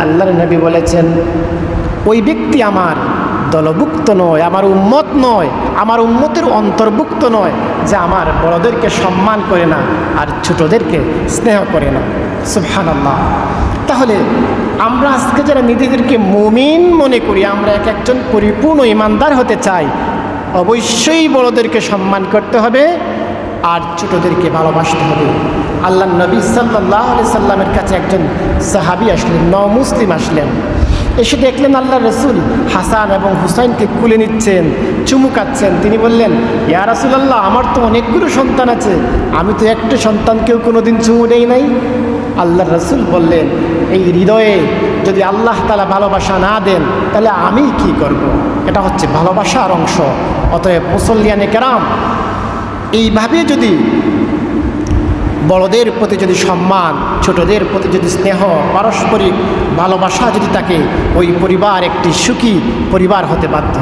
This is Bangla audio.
আল্লাহর নবী বলেছেন, ওই ব্যক্তি আমার দলভুক্ত নয়, আমার উম্মত নয়, আমার উম্মতের অন্তর্ভুক্ত নয়, যে আমার বড়দেরকে সম্মান করে না আর ছোটদেরকে স্নেহ করে না। সুবহানাল্লাহ। তাহলে আমরা আজকে যারা নিজেদেরকে মুমিন মনে করি, আমরা এক একজন পরিপূর্ণ ঈমানদার হতে চাই, অবশ্যই বড়দেরকে সম্মান করতে হবে আর ছোটদেরকে ভালোবাসতে হবে। আল্লাহ নবী সাল্লাল্লাহু আলাইহি সাল্লামের কাছে একজন সাহাবী আসলেন, মুসলিম আসলেন। এসে দেখলেন আল্লাহ রসুল হাসান এবং হুসাইনকে কুলে নিচ্ছেন, চুমু খাচ্ছেন। তিনি বললেন, ইয়া রাসূলুল্লাহ, আমার তো অনেকগুলো সন্তান আছে, আমি তো একটা সন্তানকেও কোনোদিন চুমু দেই নাই। আল্লাহ রসুল বললেন, এই হৃদয়ে যদি আল্লাহ তাআলা ভালোবাসা না দেন তাহলে আমি কি করব? এটা হচ্ছে ভালোবাসার অংশ। অতএব মুসল্লিয়ানে কেরাম, এইভাবে যদি বড়দের প্রতি যদি সম্মান, ছোটদের প্রতি যদি স্নেহ, পারস্পরিক ভালোবাসা যদি থাকে, ওই পরিবার একটি সুখী পরিবার হতে বাধ্য।